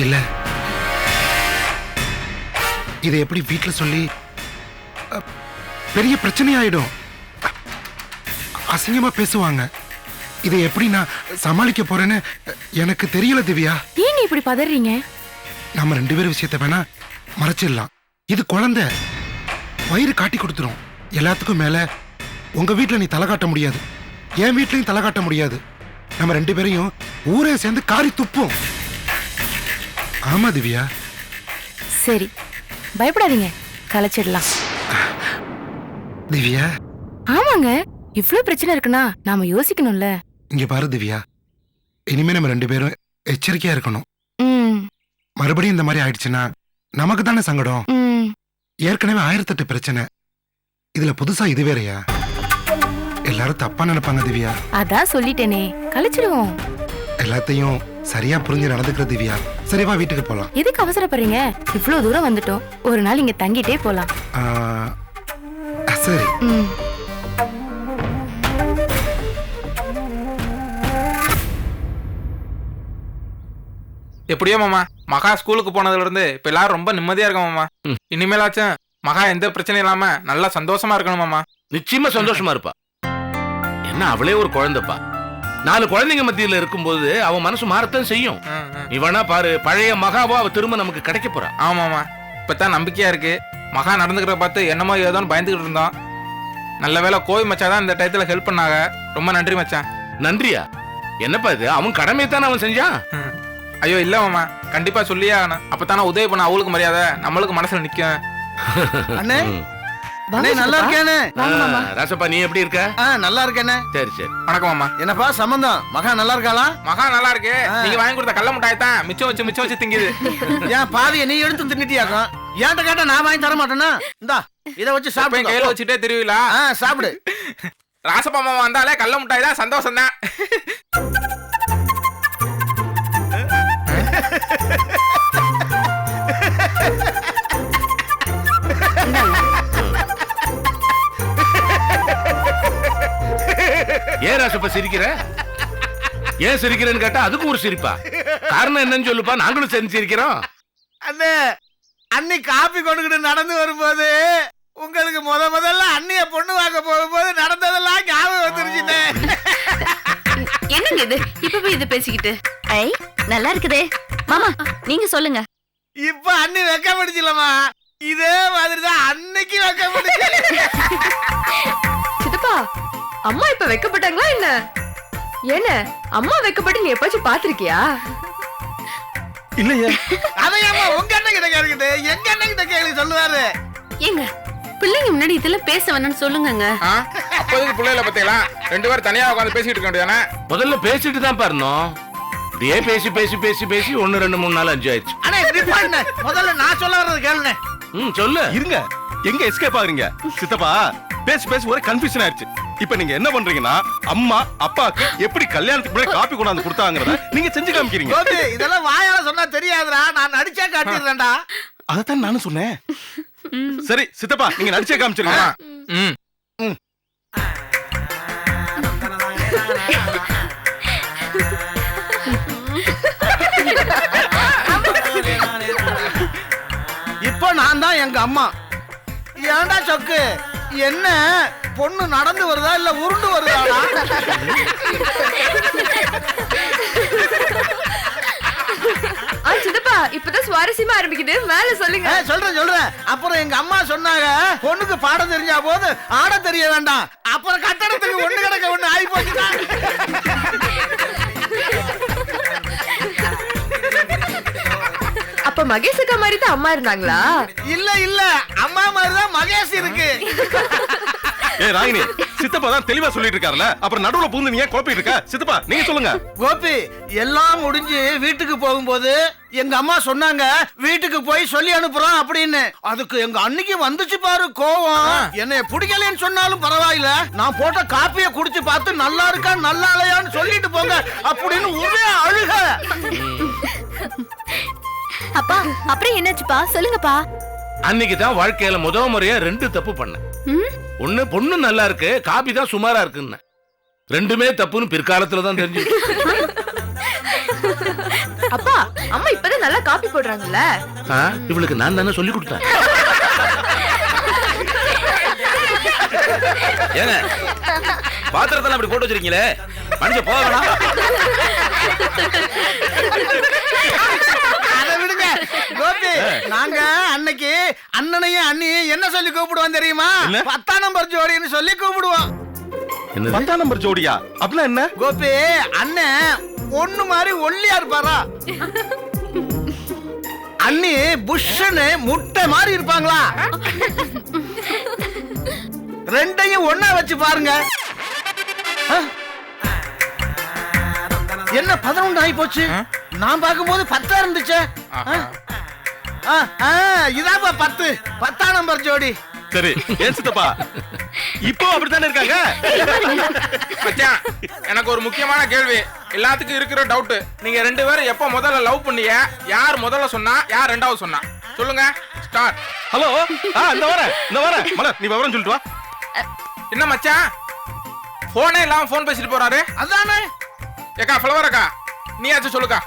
இல்ல, இதை எப்படி வீட்டுல சொல்லி பெரிய பிரச்சனையாயிடும். அசிங்கமா பேசுவாங்க. இதை எப்படி நான் சமாளிக்க போறேன்னு எனக்கு தெரியல திவ்யா. ஏங்க இப்படி பதறீங்க? நம்ம 2 பேரும் விஷயத்தை வேணா மறைச்சிடலாம். இது குழந்தை, வயிறு காட்டி கொடுத்துரும். எல்லாத்துக்கும் மேல உங்க வீட்டுல நீ தலை காட்ட முடியாது, என் வீட்லயும் தலை காட்ட முடியாது. நம்ம 2 பேரையும் ஊரே சேர்ந்து காரி துப்போம். ஆமா திவ்யா. சரி, பயப்படாதீங்க, கலைச்சிடலாம். திவ்யா. ஆமாங்க, இவ்ளோ பிரச்சனை இருக்குன்னா நாம யோசிக்கணும்ல. இங்க பாரு திவ்யா, இனிமே நம்ம 2 பேரும் எச்சரிக்கையா இருக்கணும். மறுபடியும் இந்த மாதிரி ஆயிடுச்சுன்னா நமக்கு தானே சங்கடம். ஏற்கனவே 1008 பிரச்சனை, இதுல புதுசா இது வேறையா? எல்லாரும் தப்பா நினைப்பாங்க திவ்யா. அதான் சொல்லிட்டேனே, கலைச்சிடுவோம். எல்லாத்தையும் சரியா புரிஞ்சு நடந்துக்கிற திவ்யா. சரிவா, வீட்டுக்கு போலாம். எதுக்கு அவசரப்படுறீங்க? இவ்வளவு தூரம் வந்துட்டோம், ஒரு நாள் இங்க தங்கிட்டே போலாம். சரி. எப்படியோ மாமா, மகா ஸ்கூலுக்கு போனதுல இருந்து இப்ப எல்லாரும் ரொம்ப நிம்மதியா இருக்கோம் மாமா. இனிமேலாச்சும் மகா எந்த பிரச்சனையும் இல்லாம நல்லா சந்தோஷமா இருக்கணும் மாமா. நிச்சயமா சந்தோஷமா இருப்பா. என்ன அவளே ஒரு குழந்தைப்பா. 4 குழந்தைங்க மத்தியில இருக்கும்போது அவன் மனசு மாறத்தான் செய்யும். நீ வேணா பாரு, பழைய மகாவா அவ திரும்ப நமக்கு கிடைக்க போறா. ஆமாமா, இப்பதான் நம்பிக்கையா இருக்கு. மகா நடந்துக்கிறத பார்த்து என்னமோ ஏதோன்னு பயந்துகிட்டு இருந்தோம். நல்ல வேளை கோவை மச்சாதான் இந்த டயத்துல ஹெல்ப் பண்ணாங்க. ரொம்ப நன்றி மச்சான். நன்றியா? என்னப்பா இது, அவன் கடமையை தானே அவன் செஞ்சான். ஐயோ இல்ல மாமா, கண்டிப்பா சொல்லியே ஆகணும். அப்பதானே உதவி பண்ண அவளுக்கு மரியாதை, நம்மளுக்கு மனசுல நிக்கும். அண்ணே, அண்ணே நல்லா இருக்கேனே. ராசப்பா, நீ எப்படி இருக்க? நல்லா இருக்கேனே. சரி சரி. வணக்கம் மாமா. என்னப்பா சம்பந்தம்? மகா நல்லா இருக்காளா? மகா நல்லா இருக்கு. நீங்க வாங்கி கொடுத்த கள்ள முட்டாய் தான் மிச்சம் வச்சு திங்குது. ஏன் பாதியை நீ எடுத்து தின்னுட்டியாக்கும்? ஏன்ட்ட கேட்டா நான் வாங்கி தர மாட்டேன்னா? இந்தா இத வச்சு சாப்பிடு. கையில வச்சுட்டே தெரியல. சாப்பிடு. ராசப்பா மாமா வந்தாலே கள்ள முட்டாய் தான் சந்தோஷம் தான். ஏன் ராசப்பா சிரிக்கிற? ஏன் சிரிக்கிறேன்னு கேட்டா அதுக்கு ஒரு சிரிப்பா? காரணம் என்னன்னு சொல்லுப்பா, நாங்களும் சேர்ந்து சிரிக்கிறோம். அண்ணே, அண்ணி காப்பி கொண்டுகிட்டு நடந்து வரும்போது உங்களுக்கு முதல்ல அண்ணிய பொண்ணு வாங்க போகும்போது நடந்ததெல்லாம் ஞாபகம் வந்துருச்சுண்ணே. என்னங்க இது இப்ப போய் இது பேசிக்கிட்டு? ஐ நல்லா இருக்குதே மாமா, நீங்க சொல்லுங்க. இப்ப அண்ணி வெக்கப்படுச்சுலமா, இதே மாதிரிதான் அன்னைக்கு வெக்கப்படுச்சு. சித்தப்பா, அம்மா இப்ப வெக்கப்பட்டாங்களா என்ன? என்ன அம்மா வெக்கப்பட்டு நீ எப்பாச்சும் பாத்திருக்கியா? இல்லையே. அதையாமா உங்க அண்ணன் கிட்ட கேக்குது, எங்க அண்ணன் கிட்ட கேள்வி சொல்லுவாரு. ஏங்க பிள்ளைங்க முன்னாடி இதெல்லாம் பேச வேணும்னு சொல்லுங்க. அப்போதைக்கு பிள்ளைல பத்தீங்களா 2 பேரும் தனியா உட்காந்து பேசிட்டு இருக்க வேண்டியதானே? முதல்ல பேசிட்டு தான் பாருனோம். இப்படியே பேசி பேசி பேசி பேசி 1 2 3 4 5 ஆயிடுச்சு. அண்ணே நிப்பாண்ணே, முதல்ல நான் சொல்ல வர்றது கேளுண்ணே. சொல்லு. இருங்க, எங்க எஸ்கேப் ஆகுறீங்க? சித்தப்பா, பேசி பேசி ஒரே கன்ஃபியூஷன் ஆயிடுச்சு. இப்ப நீங்க என்ன பண்றீங்கன்னா, அம்மா அப்பாக்கு எப்படி கல்யாணத்துக்கு முன்னாடி காப்பி கொண்டாந்து கொடுத்தாங்கறத நீங்க செஞ்சு காமிக்கிறீங்க. கோபி, இதெல்லாம் வாயால சொன்னா தெரியாதுடா, நான் நடிச்சே காட்டிடுறேன்டா. அதத்தான் நானும் சொன்னேன். சரி சித்தப்பா, நீங்க நடிச்சே காமிச்சிருங்க. இப்போ நான் தான் எங்க அம்மா. ஏன்டா சொக்கு, என்ன பொண்ணு நடந்து வருதா இல்ல உருண்டு வருதாடா? சித்தப்பா, இப்பதான் சுவாரஸ்யமா ஆரம்பிக்குது, மேல சொல்லுங்க. சொல்றேன். அப்புறம் எங்க அம்மா சொன்னாங்க, பொண்ணுக்கு பாடம் தெரிஞ்சா போது ஆட தெரிய வேண்டாம். அப்புறம் கட்டடத்துக்கு ஒண்ணு கிடக்க ஒண்ணு ஆகி போச்சுடா. அப்ப மகேஷ் அக்கா மாதிரி தான் அம்மா இருந்தாங்களா? இல்ல அம்மா மாதிரிதான் மகேஷ் இருக்கு. ஏய் ராகினி, சித்தப்பா தான் தெளிவா சொல்லிட்டு இருக்காருல, அப்புறம் நடுவுல பூந்து நீங்க குழப்பிட்டு இருக்க. சித்தப்பா நீங்க சொல்லுங்க. கோபி, எல்லாம் முடிஞ்சு வீட்டுக்கு போகும்போது எங்க அம்மா சொன்னாங்க, வீட்டுக்கு போய் சொல்லி அனுப்புறோம் அப்படின்னு. அதுக்கு எங்க அன்னைக்கு வந்துச்சு பாரு கோவம். என்னைய பிடிக்கலன்னு சொன்னாலும் பரவாயில்ல, நான் போட்ட காப்பிய குடிச்சு பார்த்து நல்லா இருக்கா நல்லா இல்லையான்னு சொல்லிட்டு போங்க அப்படின்னு ஒரே அழுக. அப்பா, அப்புறம் என்னாச்சுப்பா? சொல்லுங்கப்பா. அன்னைக்கு தான் வாழ்க்கையில முதல் முறையா 2 தப்பு பண்ணேன். ஒண்ணு, பொண்ணு நல்லா இருக்கு, காபி தான் சுமாரா இருக்குன்னு. 2மே தப்புன்னு பிற்காலத்துல தான் தெரிஞ்சு. அப்பா அம்மா இப்பதான் நல்லா காப்பி போடுறாங்கல்ல. இவளுக்கு நான் தானே சொல்லி கொடுத்தேன். ஏங்க பாத்திரத்தெல்லாம் அப்படி போட்டு வச்சிருக்கீங்களே, மனுஷன் போக வேணாம். அதை விடுங்க கோபி. நாங்க அன்னைக்கு அண்ணனையும் அண்ணியும் என்ன சொல்லி கூப்பிடுவோம் தெரியுமா? 10ஆம் நம்பர் ஜோடின்னு சொல்லி கூப்பிடுவோம். 10ஆம் நம்பர் ஜோடியா? அப்படின்னா என்ன கோபி? அண்ணன் ஒண்ணு மாதிரி ஒல்லியா இருப்பாரா, அண்ணி புஷ்ஷுன்னு முட்டை மாதிரி இருப்பாங்களா? ரெண்டையும் ஒண்ணா வச்சு பாருங்க. என்ன 11 ஆகி போச்சு? நான் பார்க்கும்போது 10 இருந்துச்சு. இதாப்பா 10, 10ஆம் நம்பர் ஜோடி. சரி ஏன் சித்தப்பா இப்போ அப்படித்தானே இருக்காங்க? மச்சான், எனக்கு ஒரு முக்கியமான கேள்வி. எல்லாத்துக்கும் இருக்கிற டவுட், நீங்க 2 பேரும் எப்ப முதல்ல லவ் பண்ணீங்க? யார் முதல்ல சொன்னா, யார் ரெண்டாவது சொன்னா? சொல்லுங்க. ஸ்டார்ட். ஹலோ, இந்த வரேன் மலர், நீ விவரம் சொல்லிட்டு வா. என்ன மச்சான், போனே இல்லாம போன் பேசிட்டு போறாரு? அதானே. ஏக்கா ஃப்ளவர் அக்கா, நீயாச்சும் சொல்லுக்கா.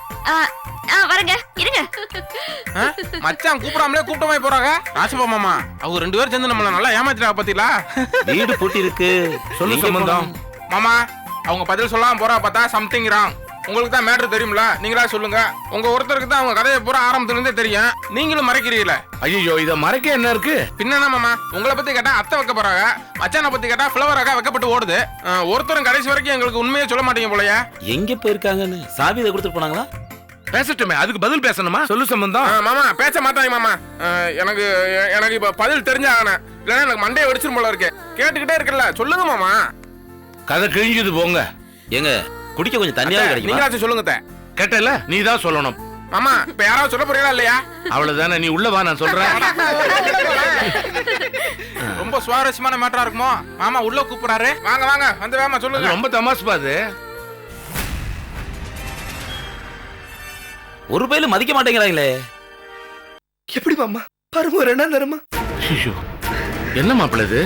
வரங்க இருங்க. மச்சான் கூப்பிடாமலே கூப்பிட்டமே போறாங்க. ராசப்பா மாமா, அவங்க 2 பேரும் சேர்ந்து நம்மள நல்லா ஏமாத்திட்டாங்க பாத்தீங்களா? வீடு பூட்டி இருக்கு, சொல்லு சம்பந்தம். மாமா, அவங்க பதில் சொல்லாம போறா பார்த்தா சம்திங் ராங். உங்களுக்கு தான் மேட்ரு தெரியும்ல, நீங்களா சொல்லுங்க. உங்க ஒருத்தருக்கு தான் அவங்க கதையை பூரா ஆரம்பத்துல இருந்தே தெரியும், நீங்களும் மறைக்கிறீங்கள. ஐயோ, இத மறைக்க என்ன இருக்கு? பின்னா மாமா, உங்களை பத்தி கேட்டா அத்தை வைக்க போறாங்க, மச்சானை பத்தி கேட்டா ஃப்ளவர் அக்கா வைக்கப்பட்டு ஓடுது. ஒருத்தரும் கடைசி வரைக்கும் எங்களுக்கு உண்மையே சொல்ல மாட்டீங்க போலயா? எங்க போயிருக்காங்கன்னு சாவி இதை கொடுத்துட்டு போனாங்களா? பேசட்டுமே, அதுக்கு பதில் பேசணுமா? சொல்லு சம்பந்தம். மாமா பேச மாட்டாங்க மாமா. எனக்கு இப்ப பதில் தெரிஞ்சாகணும், இல்லைன்னா எனக்கு மண்டையை வெடிச்சிரும் போல இருக்கு. கேட்டுக்கிட்டே இருக்குல்ல, சொல்லுங்க மாமா. கதை கிழிஞ்சது போங்க. எங்க குடிக்க கொஞ்சம் தண்ணியாவது கிடைக்கும். நீங்களாச்சும் சொல்லுங்க. கேட்டல, நீ தான் சொல்லணும். மாமா, இப்ப யாராவது சொல்ல போறீங்களா இல்லையா? அவ்வளவுதானே, நீ உள்ள வா, நான் சொல்றேன். ரொம்ப சுவாரஸ்யமான மேட்டரா இருக்குமோ? மாமா உள்ள கூப்பிடுறாரு, வாங்க வாங்க வந்து வேமா சொல்லுங்க. ரொம்ப தமாஸ் பாது. ஒரு பையில மதிக்க மாட்டேங்கிறாங்களே. எப்படி மாமா? பரும ரெண்டா தரமா? என்ன மாப்பிள்ள இது?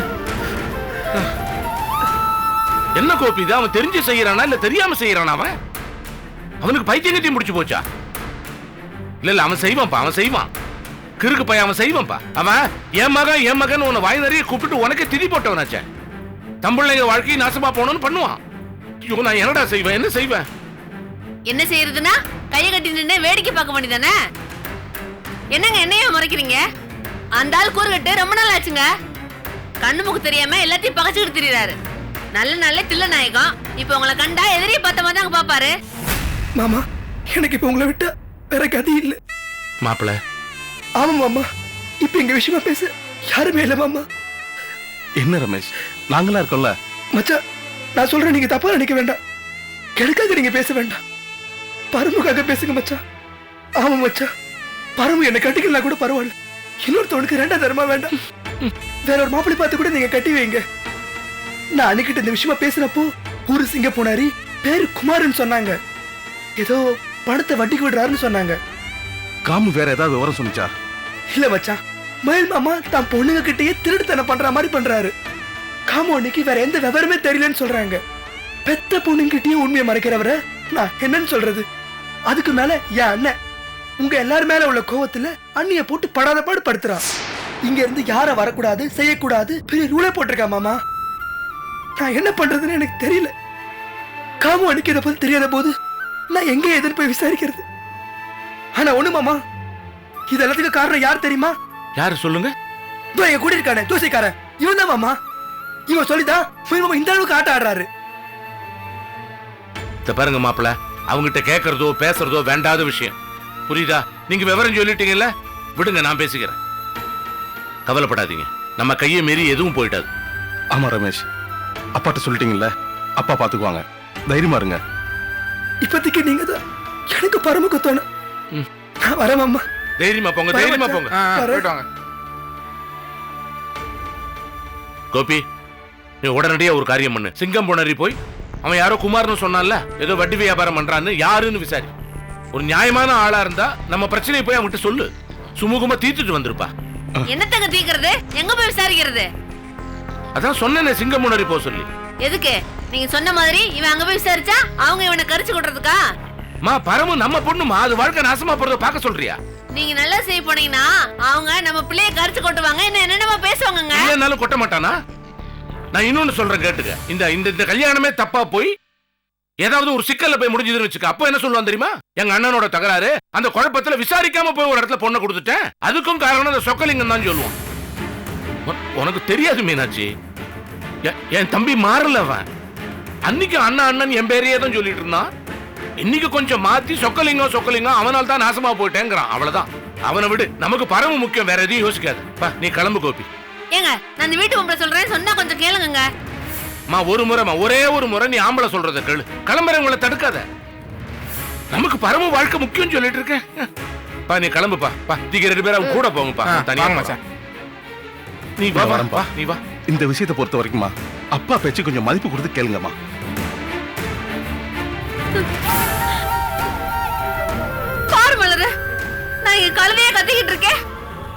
என்ன கோபி இது? அவன் தெரிஞ்சு செய்யறானா இல்ல தெரியாம செய்யறானா? அவனுக்கு பைத்தியம் கட்டி முடிச்சு போச்சா? இல்ல அவன் செய்வான்ப்பா, அவன் செய்வான். கிறுக்கு பையன், அவன் செய்வான்ப்பா. அவன் என் மகன் உன்னை வாய் நிறைய கூப்பிட்டு உனக்கே திதி போட்டவனாச்சே. தம்பிள்ளைங்க வாழ்க்கையை நாசமா போனோன்னு பண்ணுவான். ஐயோ, நான் என்னடா செய்வேன்? என்ன செய்வேன்? என்ன செய்யறதுன்னா கையை கட்டி நின்று வேடிக்கை பார்க்க வேண்டியதானே? என்னங்க என்னைய மறைக்கிறீங்க? அந்த ஆள் கூறுகட்டு ரொம்ப நாள் ஆச்சுங்க. கண்ணு முக்கு தெரியாம எல்லாத்தையும் பகச்சுக்கிட்டு திரியறாரு. நல்ல தில்ல நாயகம். இப்ப உங்களை கண்டா எதிரியை பார்த்த மாதிரி தாங்க பாப்பாரு. மாமா, எனக்கு இப்ப உங்களை விட்டா வேற கதி இல்ல. மாப்பிள்ள. ஆமா மாமா, இப்ப எங்க விஷயமா பேச யாருமே இல்ல மாமா. என்ன ரமேஷ், நாங்களா இருக்கோம்ல. மச்சான், நான் சொல்றேன், நீங்க தப்பா நினைக்க வேண்டாம். எனக்காக நீங்க பேச வேண்டாம், பரமுக்காக பேசுங்க மச்சான். ஆமா மச்சான், பரமு என்ன கட்டிக்கலாம் கூட பரவாயில்ல. இன்னொருத்தவனுக்கு 2ஆம் தரமா வேண்டாம். வேற ஒரு மாப்பிள்ளை பார்த்து கூட நீங்க கட்டி வைங்க. நான் அன்னைக்கிட்ட இந்த விஷயமா பேசினப்போ ஊரு சிங்க போனாரி, பேரு குமார்னு சொன்னாங்க. ஏதோ பணத்தை வட்டிக்கு விடுறாருன்னு சொன்னாங்க. காமு வேற ஏதாவது விவரம் சொன்னிச்சா? இல்ல மச்சான், மயில் மாமா தான் பொண்ணுங்க கிட்டயே திருடுத்தனம் பண்ற மாதிரி பண்றாரு. காமு அன்னைக்கு வேற எந்த விவரமே தெரியலன்னு சொல்றாங்க. பெத்த பொண்ணுங்கிட்டயே உண்மையை மறைக்கிறவரை நான் என்னன்னு சொல்றது? அதுக்கு மேல என் அண்ணன் உங்க எல்லாரும் மேல உள்ள கோவத்துல அண்ணிய போட்டு படாத பாடு படுத்துறான். இங்க இருந்து யார வரக்கூடாது, செய்யக்கூடாது பெரிய ரூலே போட்டிருக்கா மாமா. நான் என்ன பண்றதுன்னு எனக்கு தெரியல. காமு அன்னைக்கு இதை பத்தி தெரியாத போது நான் எங்க எதிர்ப்பு போய் விசாரிக்கிறது? ஆனா ஒண்ணு மாமா, இது எல்லாத்துக்கும் காரணம் யார் தெரியுமா? யாரு சொல்லுங்க? எங்க கூட இருக்கானே தூசைக்காரன், இவன் தான் மாமா. இவன் சொல்லிதான் மாமா இந்த அளவுக்கு ஆட்ட ஆடுறாரு. பாருங்க மாப்பிள்ள, அவங்கிட்ட கேட்கறதோ பேசுறதோ வேண்டாத விஷயம், புரியுதா? நீங்க விவரம் சொல்லிட்டீங்கல்ல, விடுங்க, நான் பேசிக்கிறேன். கவலைப்படாதீங்க, நம்ம கையை மீறி எதுவும் போயிட்டாது. ஆமா ரமேஷ், அப்பாட்ட சொல்லிட்டீங்கல்ல, அப்பா பாத்துக்குவாங்க, தைரியமா இருங்க. இப்போதைக்கு நீங்க தான் எனக்கு பரமுக்கு தோணும். நான் வரேன் மாமா. தைரியமா போங்க, தைரியமா போங்க. போயிட்டு வாங்க. கோபி, நீ உடனடியா ஒரு காரியம் பண்ணு. சிங்கம் போனரி போய் அவன் யாரோ குமார்னு சொன்னான்ல, ஏதோ வட்டி வியாபாரம் பண்றான்னு, யாருன்னு விசாரி. ஒரு நியாயமான ஆளா இருந்தா நம்ம பிரச்சனையை போய் அவன்கிட்ட சொல்லு, சுமூகமா தீர்த்துட்டு வந்திருப்பா. என்னத்தங்க தீக்கிறது? எங்க போய் விசாரிக்கிறது? அதான் சொன்னேனே, சிங்கம் முன்னாடி போக சொல்லி. எதுக்கு? நீங்க சொன்ன மாதிரி இவன் அங்க போய் விசாரிச்சா அவங்க இவனை கரிச்சு கொட்டுறதுக்கா? மா பரமு நம்ம பொண்ணுமா, அது வாழ்க்கை நாசமா போறத பார்க்க சொல்றியா? நீங்க நல்லா செய்ய போனீங்கன்னா அவங்க நம்ம பிள்ளைய கரிச்சு கொட்டுவாங்க, என்ன என்னென்னமா பேசுவாங்கங்க. இல்லனாலும் கொட்ட மாட்டானா? நான் இன்னொன்னு சொல்றேன் கேட்டுக்க. இந்த இந்த கல்யாணமே தப்பா போய் ஏதாவது ஒரு சிக்கல்ல போய் முடிஞ்சதுன்னு வச்சுக்க, அப்போ என்ன சொல்லுவான் தெரியுமா? எங்க அண்ணனோட தகராறு, அந்த குழப்பத்துல விசாரிக்காம போய் ஒரு இடத்துல பொண்ணை கொடுத்துட்டேன், அதுக்கும் காரணம் அந்த சொக்கலிங்கம் தான் சொல்லுவான். உனக்கு தெரியாது மீனாட்சி, என் தம்பி மாறலவன். அன்னைக்கு அண்ணா அண்ணன் என் பேரையே தான் சொல்லிட்டு இருந்தான். இன்னைக்கு கொஞ்சம் மாத்தி சொக்கலிங்கம் சொக்கலிங்கம், அவனால தான் நாசமா போயிட்டேங்கிறான். அவ்வளவுதான். அவனை விடு, நமக்கு பரம முக்கியம், வேற எதையும் யோசிக்காது. நீ கிளம்பு கோபி. ஏங்க நான் இந்த வீட்டு பொம்பளை சொல்றேன், சொன்னா கொஞ்சம் கேளுங்க. ஒரு முறைமா, ஒரே ஒரு முறை நீ ஆம்பளை சொல்றத கேளு. கிளம்புறவங்களை தடுக்காத. நமக்கு பரம வாழ்க்கை முக்கியம் சொல்லிட்டு இருக்கேன். நீ கிளம்புப்பா. நீங்க 2 பேரும் கூட போங்கப்பா. தனியா மச்சான். நீ வா வரம்பா, நீ வா. இந்த விஷயத்தை பொறுத்த வரைக்குமா அப்பா பேச்சு கொஞ்சம் மதிப்பு கொடுத்து கேளுங்கம்மா. பாரு மலரு, நான் இங்க கழுதையா கத்திக்கிட்டு இருக்கேன்.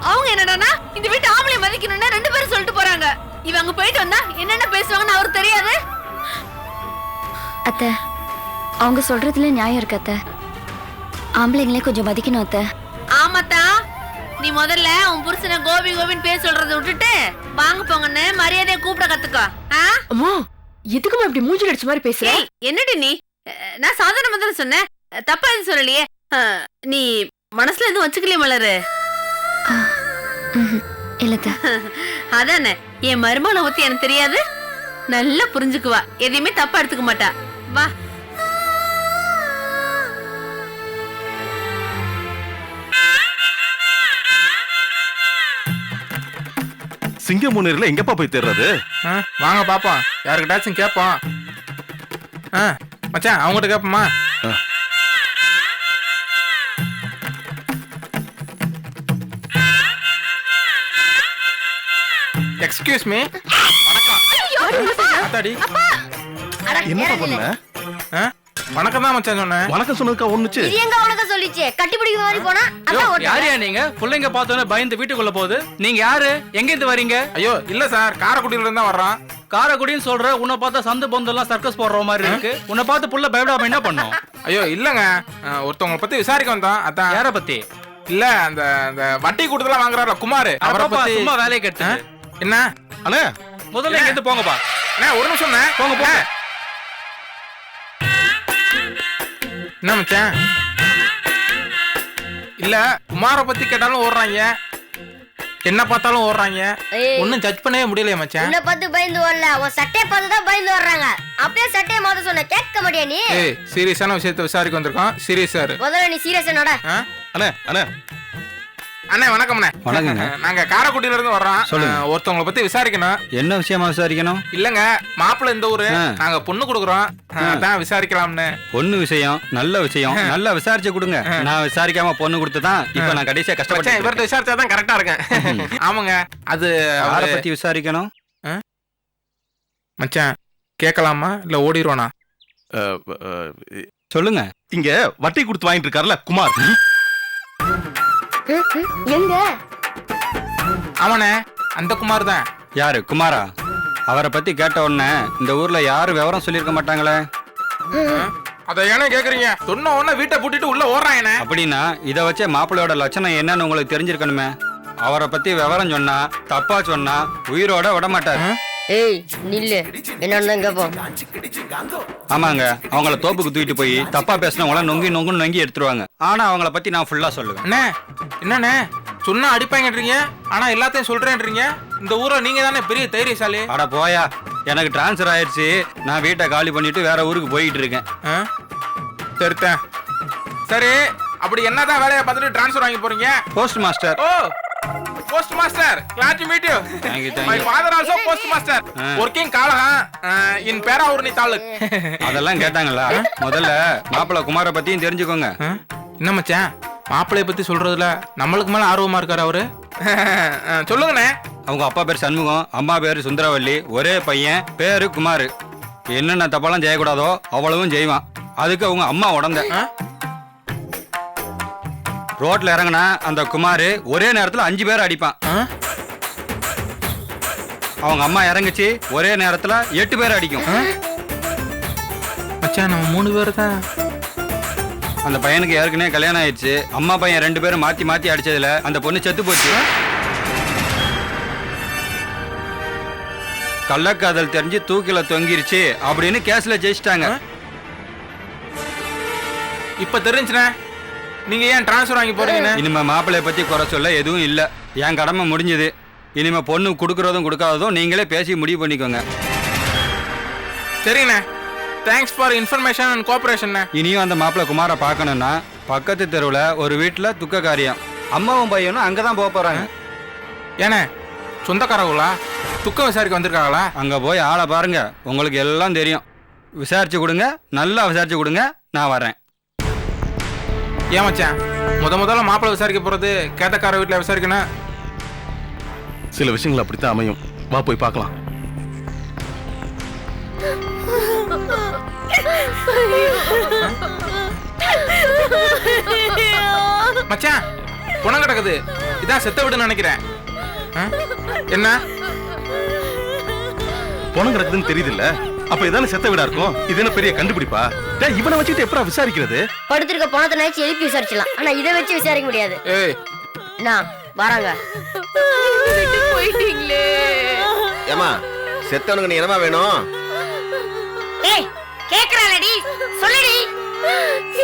அவங்க என்னடானா இந்த வீட்டு ஆம்பளை மதிக்கணும்னா 2 பேரும் சொல்லிட்டு போறாங்க. இவங்க போயிட்டு வந்தா என்னென்ன பேசுவாங்கன்னு அவருக்கு தெரியாது. அத்தை, அவங்க சொல்றதுல நியாயம் இருக்கு அத்தை. ஆம்பளைங்களே கொஞ்சம் மதிக்கணும் அத்தை. ஆமாத்தா, நீ முதல்ல உன் புருஷனை கோபி கோபின்னு பேச சொல்றதை விட்டுட்டு வாங்க போங்கன்னு மரியாதையை கூப்பிட கத்துக்கோ. அம்மா எதுக்குமா இப்படி மூஞ்சி அடிச்ச மாதிரி பேசுற? என்னடி நீ? நான் சாதாரணமா தானே சொன்னேன், தப்பா எதுவும் சொல்லலையே. நீ மனசுல எதுவும் வச்சுக்கலையே மலரு? இல்லத்த. அதானே, என் மருமகளை பத்தி எனக்கு தெரியாது, நல்லா புரிஞ்சுக்குவா, எதையுமே தப்பா எடுத்துக்க மாட்டா. வா. சிங்கமுனீர்ல எங்கப்பா போய் தேடுறது? வாங்க பாப்போம், யாருக்கிட்டாச்சும் கேட்போம். மச்சான் அவங்ககிட்ட கேட்போமா? Excuse me. என்னப்பா பண்ண? வணக்கம் தான் மச்சான் சொன்னேன். வணக்கம் சொன்னதுக்கா ஒண்ணுச்சு. எங்க உனக்கு சொல்லிச்சு கட்டி பிடிக்கிற மாதிரி போனா யாரியா நீங்க? பிள்ளைங்க பார்த்தோன்னே பயந்து வீட்டுக்குள்ள போகுது. நீங்க யாரு? எங்க இருந்து வரீங்க? ஐயோ இல்ல சார், காரைக்குடியில இருந்தா வர்றோம். காரைக்குடின்னு சொல்ற, உன்னை பார்த்தா சந்து பொந்தெல்லாம் சர்க்கஸ் போடுற மாதிரி இருக்கு. உன்னை பார்த்து புள்ள பயப்படாம என்ன பண்ணோம்? ஐயோ இல்லங்க, ஒருத்தவங்க பத்தி விசாரிக்க வந்தோம். அதான். யார பத்தி? இல்ல அந்த வட்டி கூடுதலா வாங்குறாருல குமார், அவரை பத்தி. சும்மா வேலையை கேட்டு என்ன அண்ணே முதல்ல இங்க இருந்து போங்கப்பா. ஒரு நிமிஷம் போங்க போங்க. என்ன மச்சான்? இல்ல குமார பத்தி கேட்டாலும் ஓடுறாங்க, என்ன பார்த்தாலும் ஓடுறாங்க. ஒன்னும் ஜட்ஜ் பண்ணவே முடியலையே மச்சான். உன்னை பார்த்து பயந்து வரல, உன் சட்டையை பார்த்து தான் பயந்து வர்றாங்க. அப்படியே சட்டையை மாத்த சொன்ன கேட்க மாட்டியா நீ? சீரியஸான விஷயத்தை விசாரிக்க வந்திருக்கோம். சீரியஸா இரு. முதல்ல நீ சீரியஸா நட. அண்ணே அண்ணே அண்ணே வணக்கம்ண்ணே. வணக்கங்க. நாங்க காரைக்குடியில இருந்து வர்றோம். சொல்லுங்க. ஒருத்தவங்களை பத்தி விசாரிக்கணும். என்ன விஷயமா விசாரிக்கணும்? இல்லங்க, மாப்பிள்ளை இந்த ஊரு, நாங்க பொண்ணு கொடுக்குறோம், அதான் விசாரிக்கலாம்னு. பொண்ணு விஷயம் நல்ல விஷயம், நல்லா விசாரிச்சு கொடுங்க. நான் விசாரிக்காம பொண்ணு கொடுத்துதான் இப்ப நான் கடைசியா கஷ்டப்பட்டேன். இவர்கிட்ட விசாரிச்சாதான் கரெக்டா இருக்கேன். ஆமாங்க, அது யாரை பத்தி விசாரிக்கணும்? மச்சான் கேட்கலாமா இல்ல ஓடிடுவானா? சொல்லுங்க. இங்க வட்டி கொடுத்து வாங்கிட்டு இருக்காருல குமார். எங்க? ஆமாண்ணே, அந்த குமார் தான். யாரு குமாரா? அவரை பத்தி கேட்ட உடனே இந்த ஊர்ல யாரும் விவரம் சொல்லிருக்க மாட்டாங்களே. அத ஏனே கேக்குறீங்க? சொன்ன உடனே வீட்டை பூட்டிட்டு உள்ள ஓடுறாங்க. அப்படின்னா இத வச்சே மாப்பிள்ளையோட லட்சணம் என்னன்னு உங்களுக்கு தெரிஞ்சிருக்கணுமே. அவரை பத்தி விவரம் சொன்னா, தப்பா சொன்னா உயிரோட விட மாட்டாரு. ஏய் நில்லு, என்னன்னு கேப்போம். ஆமாங்க, அவங்கள தோப்புக்கு தூக்கிட்டு போய் தப்பா பேசினவங்கள நொங்கி எடுத்துருவாங்க. ஆனா அவங்கள பத்தி நான் ஃபுல்லா சொல்லுவேன். அண்ணே என்னண்ணே சொன்னா அடிப்பாங்கன்றீங்க, ஆனா எல்லாத்தையும் சொல்றேன்றீங்க. இந்த ஊரை நீங்க தானே பெரிய தைரியசாலி. அட போயா, எனக்கு டிரான்ஸ்ஃபர் ஆயிடுச்சு. நான் வீட்டை காலி பண்ணிட்டு வேற ஊருக்கு போயிட்டு இருக்கேன். சரிதான். சரி, அப்படி என்னதான் வேலையை பார்த்துட்டு டிரான்ஸ்ஃபர் வாங்கி போறீங்க? Post master. Oh post master, glad to meet you. Thank you. My father also post master, working Kalahan in Peraurni taluk. அதெல்லாம் கேட்டாங்களா? முதல்ல மாப்பிள்ளை குமார பத்தியும் தெரிஞ்சுக்கோங்க. என்ன மச்சான், மாப்பிள்ளைய பத்தி சொல்றதுல நம்மளுக்கு மேல ஆர்வமா இருக்காரு அவரு. சொல்லுங்கண்ணே. அவங்க அப்பா பேர் சண்முகம், அம்மா பேரு சுந்தரவல்லி, ஒரே பையன் பேரு குமார். என்னென்ன தப்பெல்லாம் செய்யக்கூடாதோ அவ்வளவும் செய்வான். அதுக்கு அவங்க அம்மா உடந்த. ரோட்ல இறங்கினா அந்த குமார் ஒரே நேரத்துல 5 பேர் அடிப்பான். அவங்க அம்மா இறங்குச்சு ஒரே நேரத்துல 8 பேர் அடிக்கும். மச்சான் நம்ம 3 பேர் தான். அந்த பையனுக்கு ஏற்கனவே கல்யாணம் ஆயிடுச்சு. அம்மா பையன் 2 பேரும் மாத்தி மாத்தி அடிச்சதுல அந்த பொண்ணு செத்து போச்சு. கள்ளக்காதல் தெரிஞ்சு தூக்கில தொங்கிருச்சு அப்படின்னு கேஸ்ல ஜெயிச்சிட்டாங்க. இப்ப தெரிஞ்சுனே நீங்க ஏன் டிரான்ஸ்ஃபர் வாங்கி போறீங்க? இனிமே மாப்பிள்ளைய பத்தி குறை சொல்ல எதுவும் இல்ல. என் கடமை முடிஞ்சது. இனிமே பொண்ணு கொடுக்கறதும் கொடுக்காததும் நீங்களே பேசி முடிவு பண்ணிக்கோங்க. சரிண்ணே, thanks for information and cooperation. இனியும் அந்த மாப்பிள்ளை குமாரை பார்க்கணும்னா பக்கத்து தெருவில் ஒரு வீட்டில் துக்க காரியம். அம்மாவும் பையனும் அங்கே தான் போக போகிறாங்க. ஏண்ணே, சொந்தக்காரங்களா துக்கம் விசாரிக்க வந்திருக்காங்களா? அங்கே போய் ஆளை பாருங்க, உங்களுக்கு எல்லாம் தெரியும். விசாரிச்சு கொடுங்க, நல்லா விசாரிச்சு கொடுங்க, நான் வரேன். ஏன் மச்சான், முதல்ல மாப்பிள்ளை விசாரிக்க போறது கேட்டக்கார வீட்டில் விசாரிக்கணும்? சில விஷயங்கள் அப்படித்தான் அமையும். வா போய் பார்க்கலாம். மச்சான், பணம் கிடக்குது. இதான் செத்த விடுன்னு நினைக்கிறேன். என்ன பணம் கிடக்குதுன்னு தெரியுது இல்ல? அப்ப இதான செத்த வீடா இருக்கும். இது என்ன பெரிய கண்டுபிடிப்பா? இவனை வச்சுட்டு எப்படா விசாரிக்கிறது? படுத்திருக்க பணத்தை நினைச்சு எழுப்பி விசாரிச்சலாம், ஆனா இதை வச்சு விசாரிக்க முடியாது. ஏய், நான் வராங்க. போயிட்டீங்களே. ஏமா செத்தவனுக்கு நீ என்னமா வேணும்? ஏய் கேக்குறாளடி, சொல்லுடி.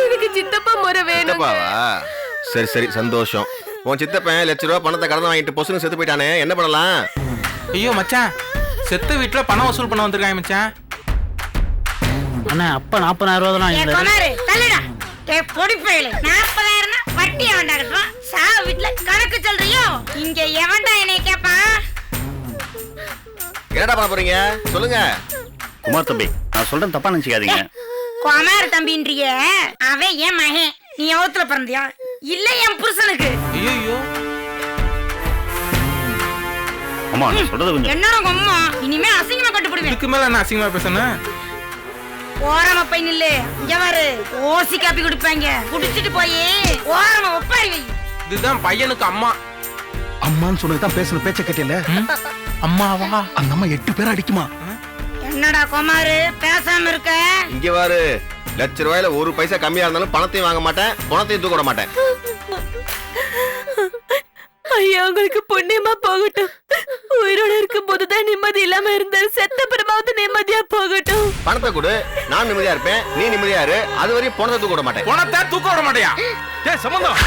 எனக்கு சித்தப்பா முறை வேணும். சித்தப்பாவா? சரி சரி, சந்தோஷம். உன் சித்தப்பன் ₹1,00,000 பணத்தை கடன் வாங்கிட்டு பொசுன்னு செத்து போயிட்டானே, என்ன பண்ணலாம்? ஐயோ மச்சான், செத்த வீட்டுல பணம் வசூல் பண்ண வந்திருக்காங்க மச்சான். அண்ணா அப்ப 40,000 தான் ஏ குமாரு தள்ளுடா. ஏ பொடி பயலே, 40,000 வட்டி ஆண்டாகட்டும். சாவு வீட்ல கணக்கு சொல்றியோ? இங்க எவன்டா என்னை கேப்பான்? என்னடா பண்ண போறீங்க சொல்லுங்க. குமார் தம்பி, நான் சொல்றேன் தப்பா நினைச்சுக்காதீங்க. குமார் தம்பின்றிய அவன் என் மகன். நீ எவத்துல பிறந்தியா? இல்ல என் புருஷனுக்கு. ஐயோ, அம்மா நான் சொல்றது கொஞ்சம். என்னடா அம்மா, இனிமே அசிங்கமா கட்டுப்படுவேன். இதுக்கு மேல என்ன அசிங்கமா பேசணும்? ஓரமா போய் நில்லு. இங்க பாரு, ஓசி காப்பி குடிப்பாங்க, குடிச்சிட்டு போய் ஓரமா ஒப்பாரி வை. இதுதான் பையனுக்கு அம்மா. அம்மான்னு சொன்னதுதான் பேசணும். பேச்ச கேட்டியல? அம்மாவா? அந்த அம்மா 8 பேரை அடிக்குமா? என்னடா குமாரு பேசாம இருக்க? இங்க வாரு, ₹1,00,000 1 பைசா கம்மியா இருந்தாலும் பணத்தையும் வாங்க மாட்டேன், பணத்தையும் தூக்க விட மாட்டேன். ஐயா உங்களுக்கு புண்ணியமா போகட்டும். உயிரோட இருக்கும் போதுதான் நிம்மதி இல்லாம இருந்தாரு. செத்த பிறமாவது நிம்மதியா போகட்டும். பணத்தை கொடு, நான் நிம்மதியா இருப்பேன், நீ நிம்மதியா இரு. அது வரையும் பணத்தை தூக்க விட மாட்டேன். பணத்தை தூக்க விட மாட்டியா? சம்பந்தம்